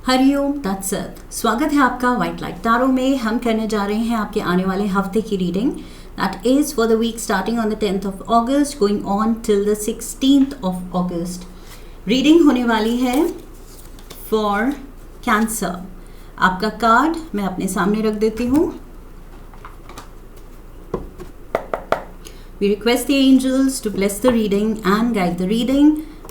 हरिओम तत्सत। स्वागत है आपका व्हाइट लाइट टैरो में। हम करने जा रहे हैं आपके आने वाले हफ्ते की reading. That is for the week starting on the 10th of August going on till the 16th of August। Reading होने वाली है फॉर कैंसर। आपका कार्ड मैं अपने सामने रख देती हूँ। We request the angels to bless the reading and guide the reading,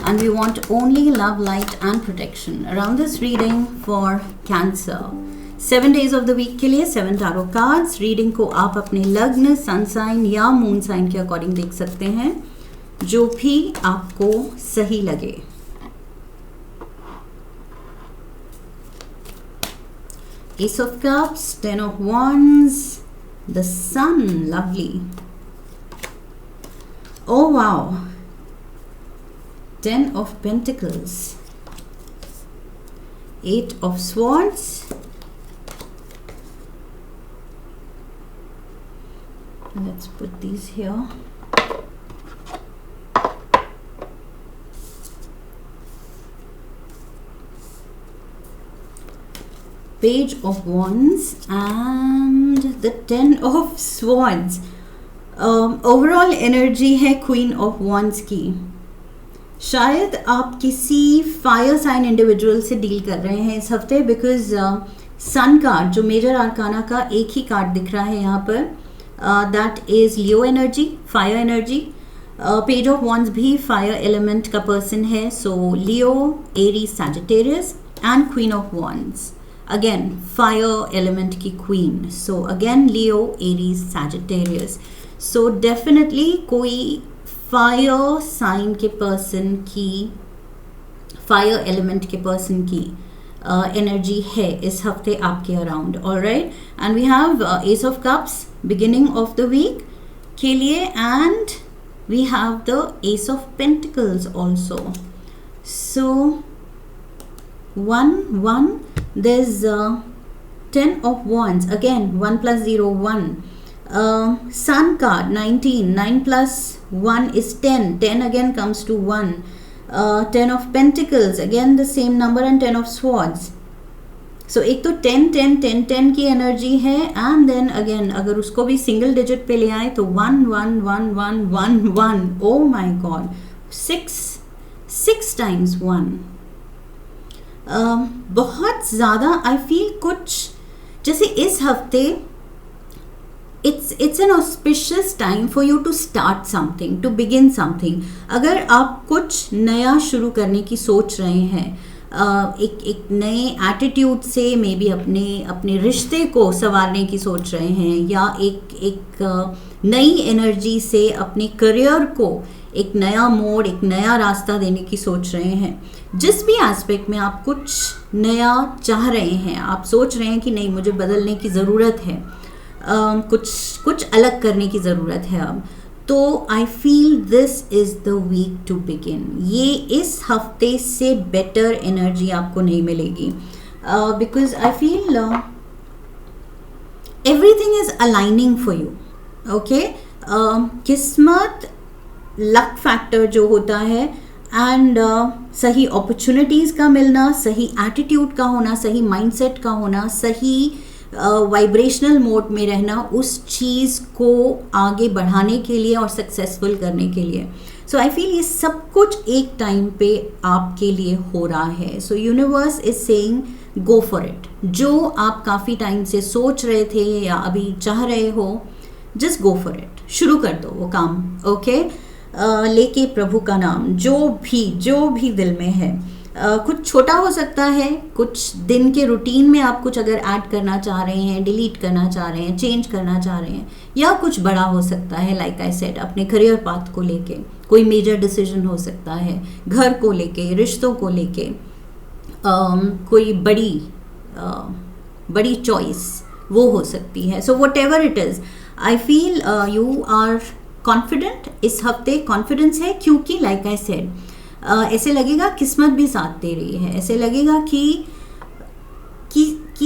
and we want only love, light and protection around this reading for Cancer. 7 days of the week के लिए 7 tarot cards। Reading को आप अपने लग्न, sun sign या moon sign के according देख सकते हैं, जो भी आपको सही लगे। Ace of Cups, 10 of Wands, the Sun, lovely. Oh wow, 10 of Pentacles, 8 of Swords, let's put these here, Page of Wands and the 10 of Swords। Overall energy है क्वीन ऑफ वॉन्ड्स की। शायद आप किसी फायर साइन इंडिविजुअल से deal कर रहे हैं इस हफ्ते, बिकॉज सन कार्ड जो मेजर आर्काना का एक ही कार्ड दिख रहा है यहाँ पर, that is Leo energy, fire energy. Page of wands भी फायर एलिमेंट का पर्सन है, so Leo, Aries, Sagittarius and queen of wands again fire element की क्वीन, सो अगेन लियो, एरीज, सैजिटेरियस। सो डेफिनेटली कोई फायर साइन के person की, fire element के person की energy है इस हफ्ते आपके around. Alright, and we have ace of cups beginning of the week के लिए, and we have the ace of pentacles also. So 1 there's 10 of wands, again 1 plus 0 1. Sun card 19, 9 plus 1 is 10, 10 again comes to 1. 10 of Pentacles, again the same number, and 10 of Swords. So एक तो 10 10 10 10 की energy है, and then again अगर उसको भी single digit पे ले आए तो 1 1 1 1 1 1। Oh my God, 6 times 1। बहुत ज़्यादा आई फील कुछ जैसे इस हफ्ते it's an auspicious time for you to start something, to begin something। अगर आप कुछ नया शुरू करने की सोच रहे हैं, एक नए एटीट्यूड से मे बी अपने रिश्ते को संवारने की सोच रहे हैं, या एक नई एनर्जी से अपने करियर को एक नया मोड़, एक नया रास्ता देने की सोच रहे हैं, जिस भी एस्पेक्ट में आप कुछ नया चाह रहे हैं, आप सोच रहे हैं कि नहीं मुझे बदलने की ज़रूरत है, कुछ अलग करने की ज़रूरत है अब, तो I feel this is the week to begin. ये इस हफ्ते से बेटर एनर्जी आपको नहीं मिलेगी, because I feel everything is aligning for you. Okay, किस्मत, लक फैक्टर जो होता है, एंड सही अपॉर्चुनिटीज़ का मिलना, सही एटीट्यूड का होना, सही माइंडसेट का होना, सही वाइब्रेशनल मोड में रहना, उस चीज़ को आगे बढ़ाने के लिए और सक्सेसफुल करने के लिए। सो आई फील ये सब कुछ एक टाइम पे आपके लिए हो रहा है। सो universe is saying go for it. जो आप काफ़ी टाइम से सोच रहे थे या अभी चाह रहे हो, जस्ट गो फॉर इट, शुरू कर दो वो काम। ओके, लेके प्रभु का नाम, जो भी दिल में है। कुछ छोटा हो सकता है, कुछ दिन के रूटीन में आप कुछ अगर ऐड करना चाह रहे हैं, डिलीट करना चाह रहे हैं, चेंज करना चाह रहे हैं, या कुछ बड़ा हो सकता है, लाइक आई सेड अपने करियर पाथ को लेके कोई मेजर डिसीजन हो सकता है, घर को लेके, रिश्तों को लेके, कोई बड़ी चॉइस वो हो सकती है। So whatever it is, I feel you are confident इस हफ्ते। कॉन्फिडेंस है क्योंकि लाइक आई सेड ऐसे लगेगा किस्मत भी साथ दे रही है, ऐसे लगेगा कि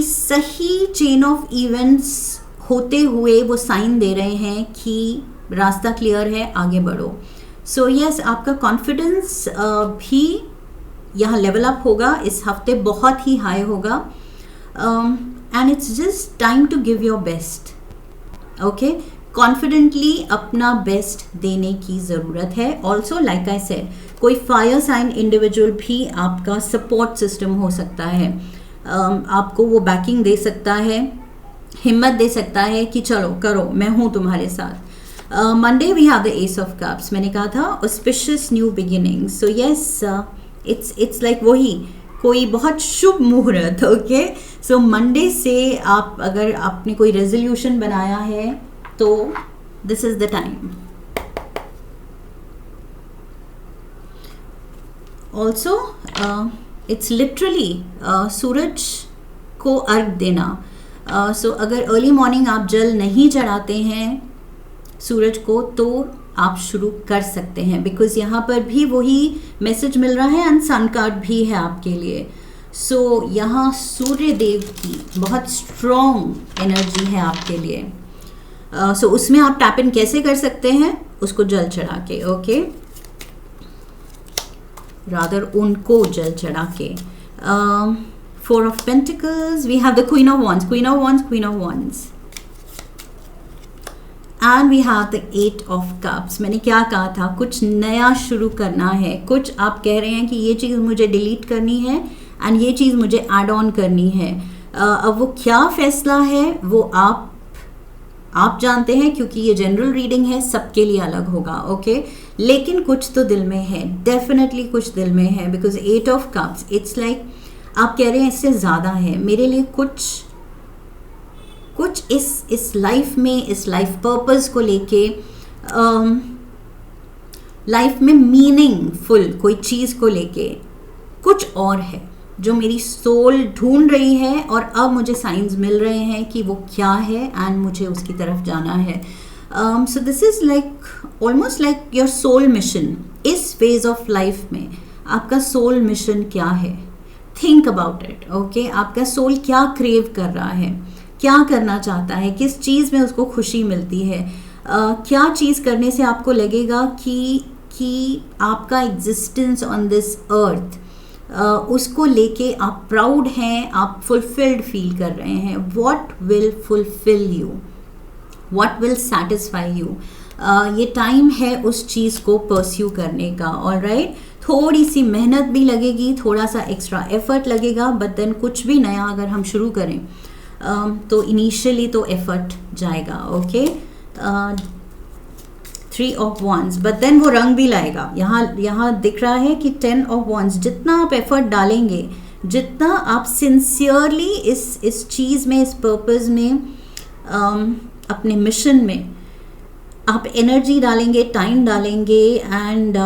सही चेन ऑफ इवेंट्स होते हुए वो साइन दे रहे हैं कि रास्ता क्लियर है, आगे बढ़ो। सो यस, आपका कॉन्फिडेंस भी यहाँ लेवल अप होगा, इस हफ्ते बहुत ही हाई होगा, and it's just time to give your best. Okay, confidently अपना बेस्ट देने की ज़रूरत है. ऑल्सो लाइक आई सेड, कोई फायर साइन इंडिविजुअल भी आपका सपोर्ट सिस्टम हो सकता है. आपको वो बैकिंग दे सकता है, हिम्मत दे सकता है कि चलो करो, मैं हूँ तुम्हारे साथ. Monday we have the ace of cups. मैंने कहा था auspicious new beginning. So yes, it's like वही कोई बहुत शुभ मुहूर्त. ओके, सो मंडे से आप अगर आपने कोई रेजोल्यूशन बनाया है तो this is the time. Also it's literally सूरज को अर्घ देना. सो अगर अर्ली मॉर्निंग आप जल नहीं चढ़ाते हैं सूरज को तो आप शुरू कर सकते हैं, बिकॉज यहाँ पर भी वही मैसेज मिल रहा है एंड सन कार्ड भी है आपके लिए. सो यहाँ सूर्य देव की बहुत स्ट्रॉन्ग एनर्जी है आपके लिए. सो उसमें आप टैप इन कैसे कर सकते हैं, उसको जल चढ़ा के. ओके, रादर उनको जल चढ़ा के. Four of pentacles, we have the queen of wands, queen of wands, queen of wands, and we have the eight of cups. मैंने क्या कहा था, कुछ नया शुरू करना है. कुछ आप कह रहे हैं कि ये चीज़ मुझे डिलीट करनी है एंड ये चीज़ मुझे ऐड ऑन करनी है. अब वो क्या फैसला है वो आप जानते हैं, क्योंकि ये जनरल रीडिंग है, सबके लिए अलग होगा. ओके, लेकिन कुछ तो दिल में है, डेफिनेटली कुछ दिल में है, because at of cups it's like आप कह रहे हैं इससे ज़्यादा है मेरे लिए. कुछ इस लाइफ में, इस लाइफ पर्पस को लेके, लाइफ में मीनिंगफुल कोई चीज़ को लेके कुछ और है जो मेरी सोल ढूंढ रही है, और अब मुझे साइंस मिल रहे हैं कि वो क्या है एंड मुझे उसकी तरफ जाना है. So this is like almost like your soul mission. इस फेज ऑफ लाइफ में आपका सोल मिशन क्या है, थिंक अबाउट इट. ओके, आपका सोल क्या क्रेव कर रहा है, क्या करना चाहता है, किस चीज़ में उसको खुशी मिलती है, क्या चीज़ करने से आपको लगेगा कि आपका एग्जिस्टेंस ऑन दिस अर्थ, उसको लेके आप प्राउड हैं, आप फुलफिल्ड फील कर रहे हैं. What will fulfil you, what will satisfy you. ये टाइम है उस चीज़ को परस्यू करने का. ऑलराइट, थोड़ी सी मेहनत भी लगेगी, थोड़ा सा एक्स्ट्रा एफर्ट लगेगा, बट देन कुछ भी नया अगर हम शुरू करें तो इनिशियली तो एफर्ट जाएगा. Okay, three of wands, but then वो रंग भी लाएगा. यहाँ दिख रहा है कि टेन ऑफ वॉन्ड्स. जितना आप एफर्ट डालेंगे, जितना आप सिंसियरली इस चीज़ में, इस पर्पस में, अपने मिशन में आप एनर्जी डालेंगे, टाइम डालेंगे एंड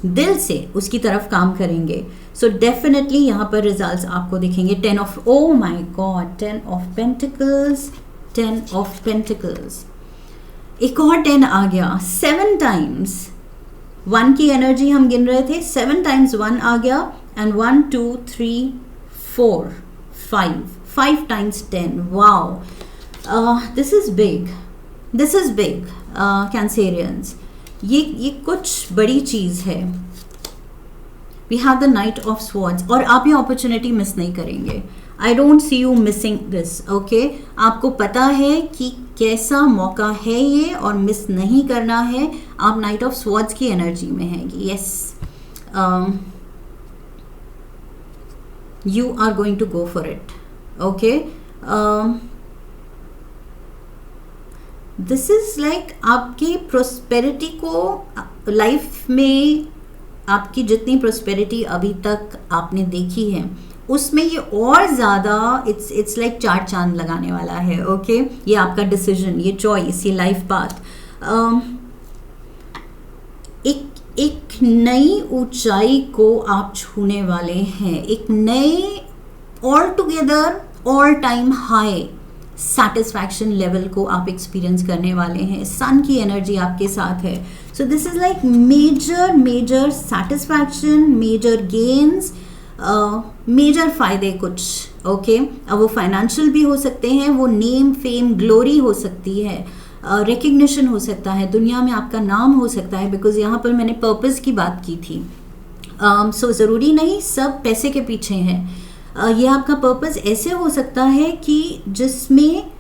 दिल से उसकी तरफ काम करेंगे, सो डेफिनेटली यहाँ पर रिजल्ट्स आपको दिखेंगे. Ten of, oh my God, ten of pentacles, ten of pentacles, एक और 10 आ गया. 7 टाइम्स 1 की एनर्जी हम गिन रहे थे, 7 टाइम्स 1 आ गया and 1 2 3 4 5 times 10. Wow, this is big, this is big Cancerians. ये कुछ बड़ी चीज़ है. We have the knight of swords, और आप ये अपॉर्चुनिटी मिस नहीं करेंगे. I don't see you missing this. Okay, आपको पता है कि कैसा मौका है ये और मिस नहीं करना है. आप नाइट ऑफ स्वॉर्ड्स की एनर्जी में हैं. Yes, you are going to go for it. Okay, this is like आपकी प्रोस्पेरिटी को, लाइफ में आपकी जितनी प्रोस्पेरिटी अभी तक आपने देखी है उसमें ये और ज़्यादा इट्स लाइक 4 चांद लगाने वाला है. ओके, ये आपका डिसीजन, ये चॉइस, ये लाइफ पाथ एक नई ऊंचाई को आप छूने वाले हैं. एक नए all together all time high satisfaction level को आप एक्सपीरियंस करने वाले हैं. सन की एनर्जी आपके साथ है. So this is like major satisfaction, major gains, major फ़ायदे कुछ. ओके, अब वो फाइनेंशियल भी हो सकते हैं, वो नेम फेम ग्लोरी हो सकती है, रिकग्निशन हो सकता है, दुनिया में आपका नाम हो सकता है, बिकॉज यहाँ पर मैंने पर्पस की बात की थी. सो ज़रूरी नहीं सब पैसे के पीछे है। ये आपका पर्पस ऐसे हो सकता है कि जिसमें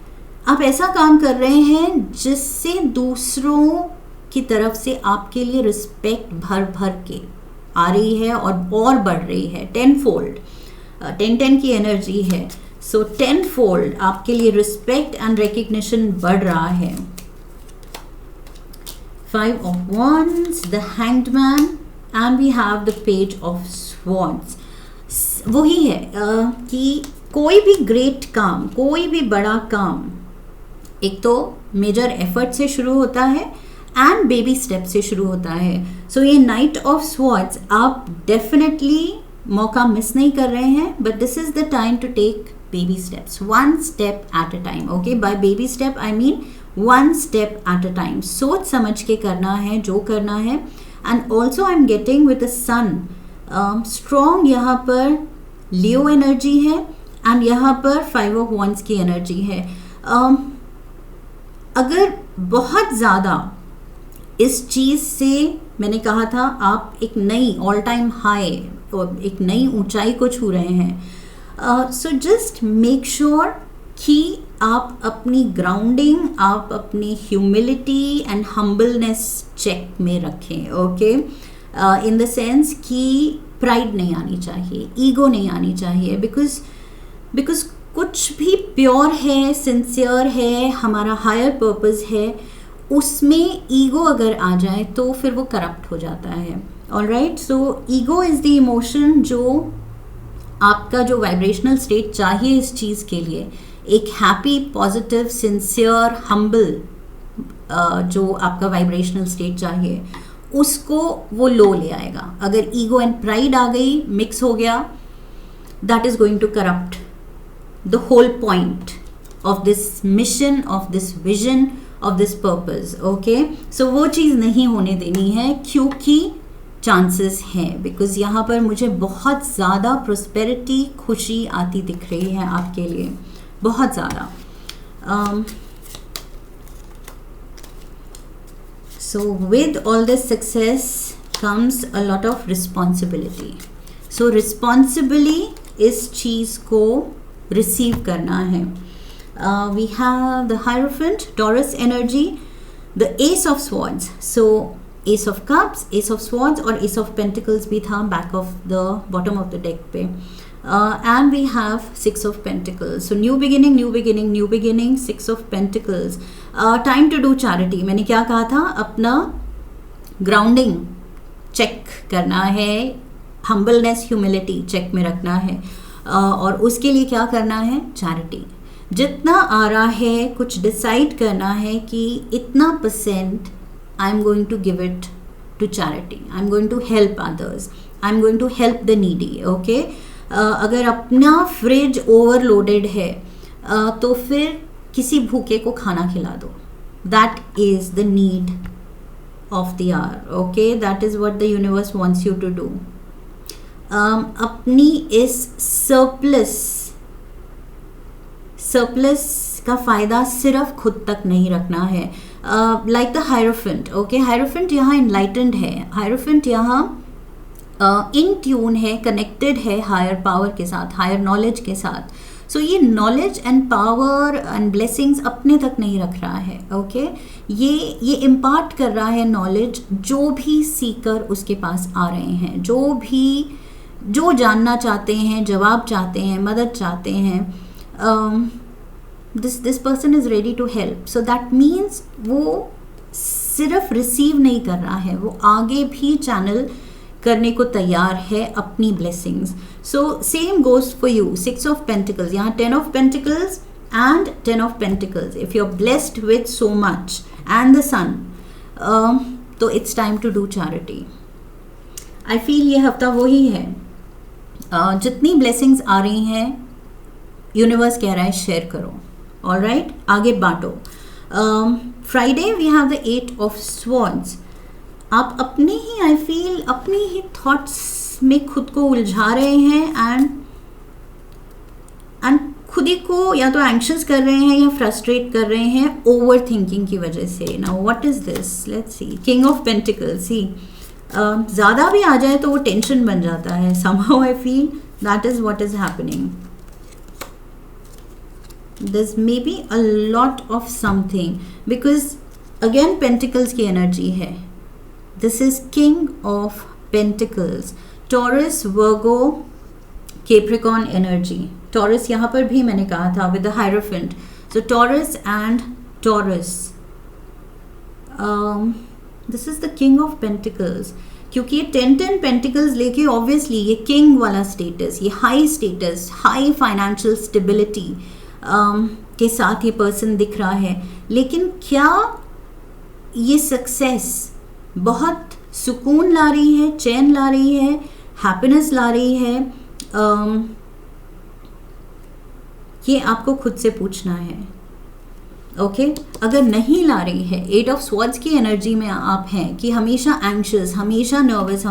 आप ऐसा काम कर रहे हैं जिससे दूसरों की तरफ से आपके लिए रिस्पेक्ट भर भर के आ रही है और बढ़ रही है 10 फोल्ड। 10 की एनर्जी है, सो 10 फोल्ड आपके लिए रिस्पेक्ट एंड रिकग्निशन बढ़ रहा है। 5 of Wands, the Hanged Man, and we have the Page of Swords। वही है कि कोई भी ग्रेट काम, कोई भी बड़ा काम एक तो मेजर एफर्ट से शुरू होता है एंड बेबी स्टेप से शुरू होता है। सो ये नाइट ऑफ स्वॉर्ड्स आप डेफिनेटली मौका मिस नहीं कर रहे हैं, but this is the time to take baby steps, 1 step at a time। Okay, by baby step I mean 1 step at a time। सोच समझ के करना है जो करना है। And also I am getting with the sun strong, यहाँ पर लियो एनर्जी है एंड यहाँ पर 5 of Wands की एनर्जी है। अगर बहुत ज़्यादा इस चीज़ से, मैंने कहा था आप एक नई ऑल टाइम हाई और एक नई ऊंचाई को छू रहे हैं, सो जस्ट मेक श्योर कि आप अपनी ग्राउंडिंग, आप अपनी ह्यूमिलिटी एंड हम्बलनेस चेक में रखें। ओके, इन द सेंस कि प्राइड नहीं आनी चाहिए, ईगो नहीं आनी चाहिए, बिकॉज कुछ भी प्योर है, सिंसियर है, हमारा हायर पर्पस है, उसमें ईगो अगर आ जाए तो फिर वो करप्ट हो जाता है। Alright, so ego is the emotion जो आपका जो वाइब्रेशनल स्टेट चाहिए इस चीज़ के लिए, एक हैप्पी, पॉजिटिव, सिंसियर, हम्बल जो आपका वाइब्रेशनल स्टेट चाहिए, उसको वो लो ले आएगा। अगर ईगो एंड प्राइड आ गई, मिक्स हो गया, that is going to corrupt the whole point of this mission, of this vision, of this purpose। okay, so वो चीज़ नहीं होने देनी है, क्योंकि चांसेस हैं, बिकॉज यहाँ पर मुझे बहुत ज़्यादा प्रोस्पेरिटी, खुशी आती दिख रही है आपके लिए, बहुत ज़्यादा। so with all this success comes a lot of responsibility। so responsibly इस चीज़ को रिसीव करना है। We have the hierophant, Taurus energy, the ace of swords. So ace of cups, ace of swords और एस ऑफ पेंटिकल्स भी था back of the bottom of the deck पे। And we have 6 of Pentacles। So new beginning, new beginning, new beginning, 6 of Pentacles। Time to do charity. मैंने क्या कहा था, अपना grounding check करना है, हम्बलनेस, ह्यूमिलिटी चेक में रखना है, और उसके लिए क्या करना है, चैरिटी। जितना आ रहा है कुछ डिसाइड करना है कि इतना percent I am going to give it to charity, I am going to help others, I am going to help the needy. Okay, अगर अपना फ्रिज ओवरलोडेड है तो फिर किसी भूखे को खाना खिला दो, that is the need of the hour. Okay, that is what the universe wants you to do. अपनी इस सरप्लस का फ़ायदा सिर्फ खुद तक नहीं रखना है। Like the hierophant. Okay, hierophant यहाँ इनलाइटेंड है, हायरोफेंट यहाँ इन ट्यून है, कनेक्टेड है हायर पावर के साथ, हायर नॉलेज के साथ। सो ये knowledge and power and blessings अपने तक नहीं रख रहा है। ओके, ये इम्पार्ट कर रहा है नॉलेज, जो भी सीकर उसके पास आ रहे हैं, जो जानना चाहते हैं, जवाब चाहते हैं, मदद चाहते हैं, this person is ready to help. So that means वो सिर्फ रिसीव नहीं कर रहा है, वो आगे भी चैनल करने को तैयार है अपनी blessings. So same goes for you, 6 of Pentacles, यहाँ 10 of Pentacles and 10 of Pentacles। If you are blessed with so much and the sun, तो it's time to do charity. I feel ये हफ्ता वही है, जितनी ब्लेसिंग्स आ रही हैं universe कह रहा है शेयर करो। ऑलराइट, आगे बांटो। Friday we have the 8 of Swords। आप अपने ही, आई फील अपने ही थॉट्स में खुद को उलझा रहे हैं एंड खुद ही को या तो एंक्शस कर रहे हैं या फ्रस्ट्रेट कर रहे हैं ओवर थिंकिंग की वजह से। Now what is this, let's see, king of pentacles. सी ज़्यादा भी आ जाए तो वो टेंशन बन जाता है. Somehow I feel that is what is happening. There's maybe a lot of something because again Pentacles की एनर्जी है. This is King of Pentacles. Taurus, Virgo, Capricorn energy. Taurus यहाँ पर भी मैंने कहा था with the Hierophant. So Taurus and Taurus. This is the King of Pentacles. क्योंकि ये 10 Pentacles लेके ऑब्वियसली ये किंग वाला स्टेटस, ये high status, high financial stability के साथ ये पर्सन दिख रहा है. लेकिन क्या ये सक्सेस बहुत सुकून ला रही है, चैन ला रही है, हैप्पीनेस ला रही है? ये आपको खुद से पूछना है. ओके अगर नहीं ला रही है, 8 ऑफ स्वॉर्ड्स की एनर्जी में आप हैं कि हमेशा एंग्शियस, हमेशा नर्वस,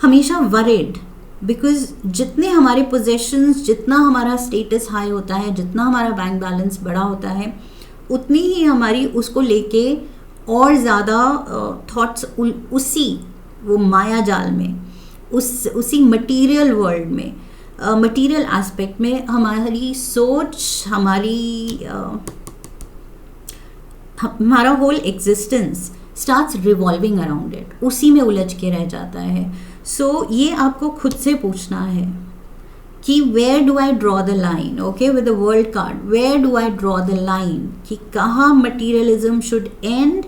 हमेशा वरिड, बिकॉज जितने हमारे पोजेशंस, जितना हमारा स्टेटस हाई होता है, जितना हमारा बैंक बैलेंस बड़ा होता है, उतनी ही हमारी उसको लेके और ज़्यादा थॉट्स उसी वो माया जाल में, उसी मटीरियल वर्ल्ड में, मटीरियल एस्पेक्ट में हमारी सोच, हमारा whole existence starts revolving around it, उसी में उलझ के रह जाता है. सो ये आपको खुद से पूछना है कि where do I draw the line. Okay with the world card, where do I draw the line, कि कहाँ मटीरियलिज्म शुड एंड,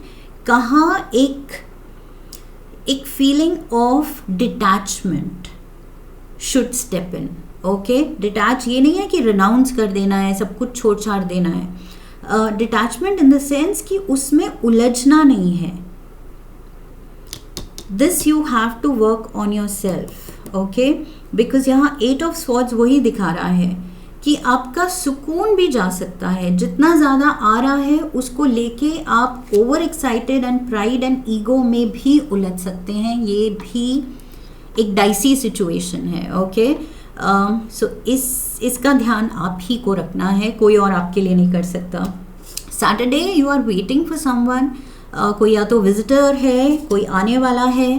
कहाँ एक feeling of detachment should step in. Okay detach ये नहीं है कि रिनाउंस कर देना है, सब कुछ छोड़ छाड़ देना है. डिटैचमेंट इन द सेंस कि उसमें उलझना नहीं है. This you have to work on yourself. Okay because यहाँ 8 ऑफ स्वॉर्ड्स वही दिखा रहा है कि आपका सुकून भी जा सकता है. जितना ज़्यादा आ रहा है उसको लेके आप over excited and pride and ego में भी उलझ सकते हैं. ये भी एक डाइसी सिचुएशन है. ओके सो इसका ध्यान आप ही को रखना है, कोई और आपके लिए नहीं कर सकता. Saturday you are waiting for someone, कोई या तो विजिटर है, कोई आने वाला है,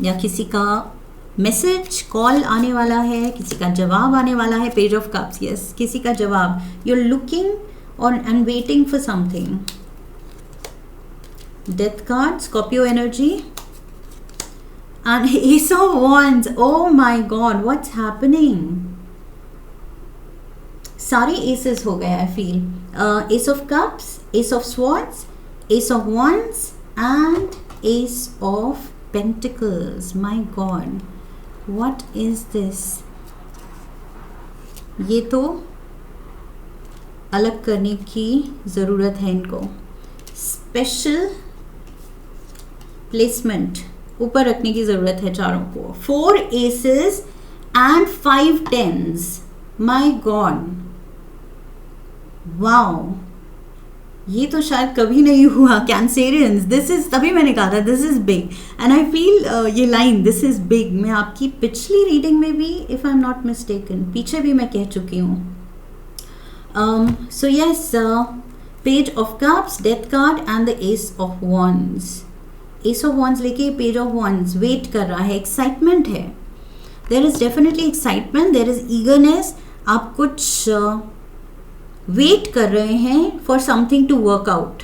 या किसी का मैसेज कॉल आने वाला है, किसी का जवाब आने वाला है. पेज ऑफ कप्स, यस किसी का जवाब. यू आर लुकिंग और and waiting for something. Death card, Scorpio energy and Ace of Wands. Oh my God, what's happening? सारे aces हो गए. I feel Ace of Cups, Ace of Swords, Ace of Wands and Ace of Pentacles. My God, what is this? ये तो अलग करने की ज़रूरत है इनको. स्पेशल प्लेसमेंट ऊपर रखने की ज़रूरत है चारों को. 4 aces and 5 tens. My God, wow, ये तो शायद कभी नहीं हुआ. कैंसेरियंस, दिस इज, तभी मैंने कहा था this is big and I feel ये लाइन दिस इज बिग मैं आपकी पिछली रीडिंग में भी, if I am not mistaken, पीछे भी मैं कह चुकी हूँ. So yes, page of cups, death card and the ace of wands. S of wands लेके पेज ऑफ वॉन्ड्स वेट कर रहा है. एक्साइटमेंट है, there is definitely excitement, there is eagerness. आप कुछ वेट कर रहे हैं for something to work out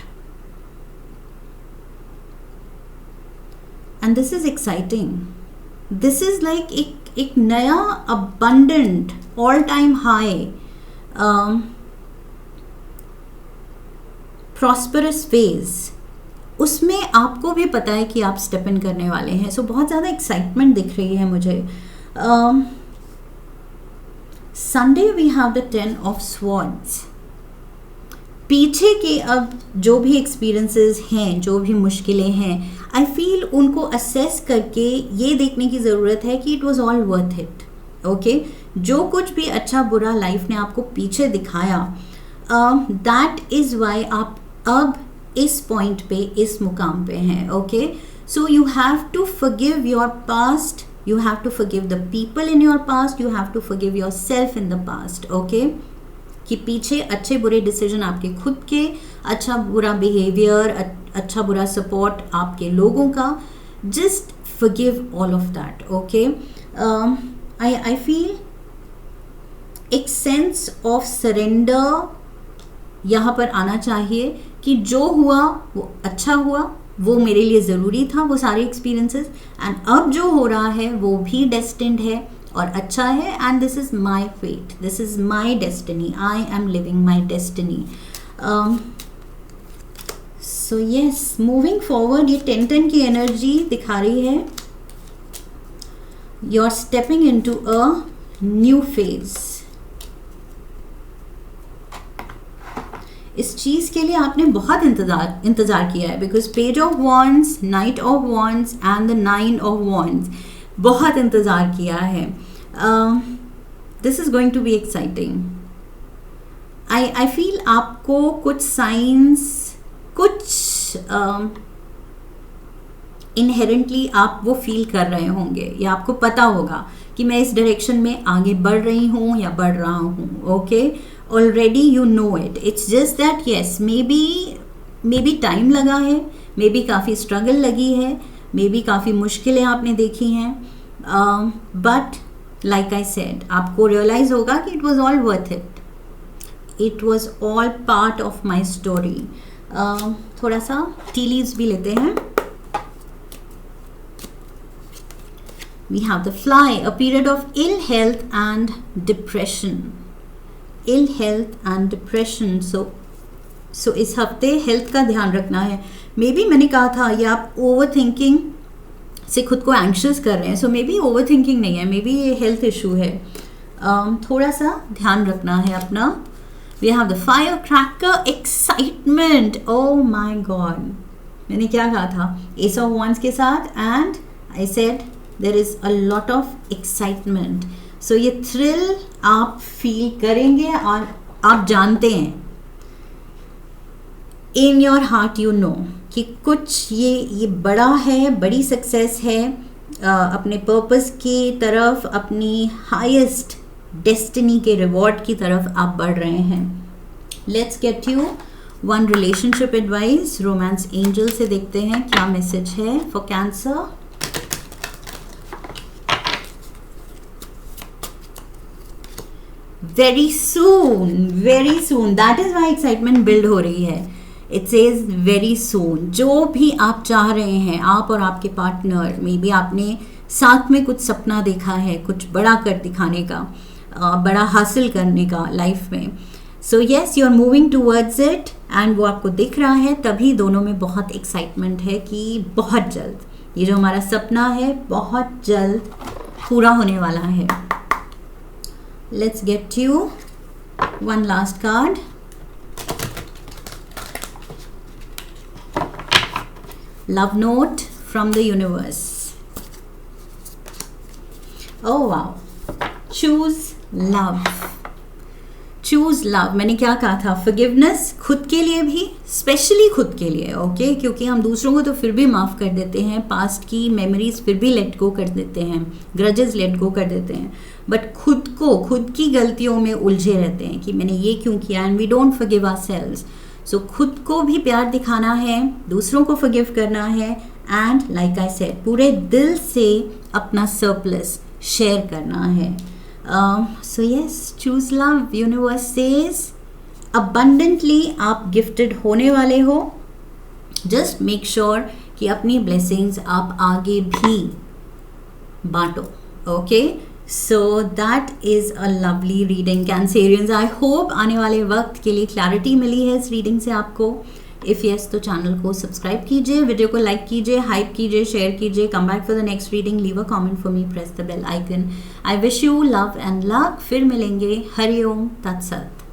and this is exciting. This is like एक नया abundant all time high prosperous phase, उसमें आपको भी पता है कि आप स्टेप इन करने वाले हैं. सो बहुत ज़्यादा एक्साइटमेंट दिख रही है मुझे. Sunday we have the 10 of swords. पीछे के अब जो भी एक्सपीरियंसेस हैं, जो भी मुश्किलें हैं, आई फील उनको असेस करके ये देखने की ज़रूरत है कि it was all worth it. Okay जो कुछ भी अच्छा बुरा लाइफ ने आपको पीछे दिखाया, दैट इज़ वाई आप अब इस पॉइंट पे, इस मुकाम पे हैं. Okay so you have to forgive your past, you have to forgive the people in your past, you have to forgive yourself in the past. Okay, कि पीछे अच्छे बुरे डिसीजन आपके खुद के, अच्छा बुरा बिहेवियर, अच्छा बुरा सपोर्ट आपके लोगों का, just forgive all of that. Okay, I feel एक सेंस ऑफ सरेंडर यहाँ पर आना चाहिए कि जो हुआ वो अच्छा हुआ, वो मेरे लिए ज़रूरी था, वो सारे एक्सपीरियंसेस, एंड अब जो हो रहा है वो भी डेस्टिन्ड है और अच्छा है, and this is my fate, this is my destiny, I am living my destiny. So yes, moving forward, ये 10-10 की एनर्जी दिखा रही है. You are stepping into a new phase. इस चीज़ के लिए आपने बहुत इंतज़ार किया है, because page of wands, knight of wands and the 9 of wands, बहुत इंतज़ार किया है. This is going to be exciting. I feel आपको कुछ साइंस, कुछ इनहेरेंटली आप वो फील कर रहे होंगे, या आपको पता होगा कि मैं इस डायरेक्शन में आगे बढ़ रही हूँ या बढ़ रहा हूँ. Okay, already you know it. It's just that yes, may be time लगा है, मे बी काफ़ी स्ट्रगल लगी है, मे बी काफ़ी मुश्किलें आपने देखी हैं, बट लाइक आई सेड, आपको रियलाइज़ होगा कि it was all worth it. It was all part of my story. थोड़ा सा टी लीव्स भी लेते हैं. We have the fly, a period of ill health and depression. Ill health and depression. So इस हफ्ते health का ध्यान रखना है. मे बी मैंने कहा था ये आप ओवर थिंकिंग से खुद को एंक्शियस कर रहे हैं. सो मे बी ओवर थिंकिंग नहीं है, मे बी ये हेल्थ इशू है. थोड़ा सा ध्यान रखना है अपना. We have the firecracker, excitement. Oh my God. मैंने क्या कहा था Ace of Wands के साथ, and I said there is a lot of excitement. So ये thrill आप फील करेंगे और आप जानते हैं in your heart you know कि कुछ ये बड़ा है, बड़ी सक्सेस है, अपने पर्पस की तरफ, अपनी हाईएस्ट डेस्टिनी के रिवॉर्ड की तरफ आप बढ़ रहे हैं. Let's get you one relationship advice. Romance angel से देखते हैं क्या मैसेज है for cancer. Very soon, that is why excitement build हो रही है. It says very soon. जो भी आप चाह रहे हैं, आप और आपके पार्टनर, मे बी आपने साथ में कुछ सपना देखा है, कुछ बड़ा कर दिखाने का, बड़ा हासिल करने का लाइफ में. So yes, you are moving towards it, and वो आपको दिख रहा है. तभी दोनों में बहुत एक्साइटमेंट है कि बहुत जल्द ये जो हमारा सपना है बहुत जल्द पूरा होने वाला है. Let's get you one last card. Love note from the universe. Oh wow, choose love. मैंने क्या कहा था, फॉरगिवनेस, खुद के लिए भी, स्पेशली खुद के लिए. ओके, क्योंकि हम दूसरों को तो फिर भी माफ़ कर देते हैं, पास्ट की मेमोरीज फिर भी लेट गो कर देते हैं, ग्रजेस लेट गो कर देते हैं, बट खुद की गलतियों में उलझे रहते हैं कि मैंने ये क्यों किया, and we don't forgive ourselves. So खुद को भी प्यार दिखाना है, दूसरों को फॉरगिव करना है, एंड लाइक आई सेड, पूरे दिल से अपना सरप्लस शेयर करना है. So yes, choose love. Universe says abundantly आप गिफ्टेड होने वाले हो. Just make sure कि अपनी blessings आप आगे भी बांटो. Okay, so that is a lovely reading, Cancerians. I hope आने वाले वक्त के लिए clarity मिली है इस reading से आपको. इफ़ येस तो चैनल को सब्सक्राइब कीजिए, वीडियो को लाइक कीजिए, हाइप कीजिए, शेयर कीजिए. Come back for the next reading, leave a comment for me, press the bell icon. I wish you love and luck. फिर मिलेंगे. हरि ओम तत्सत.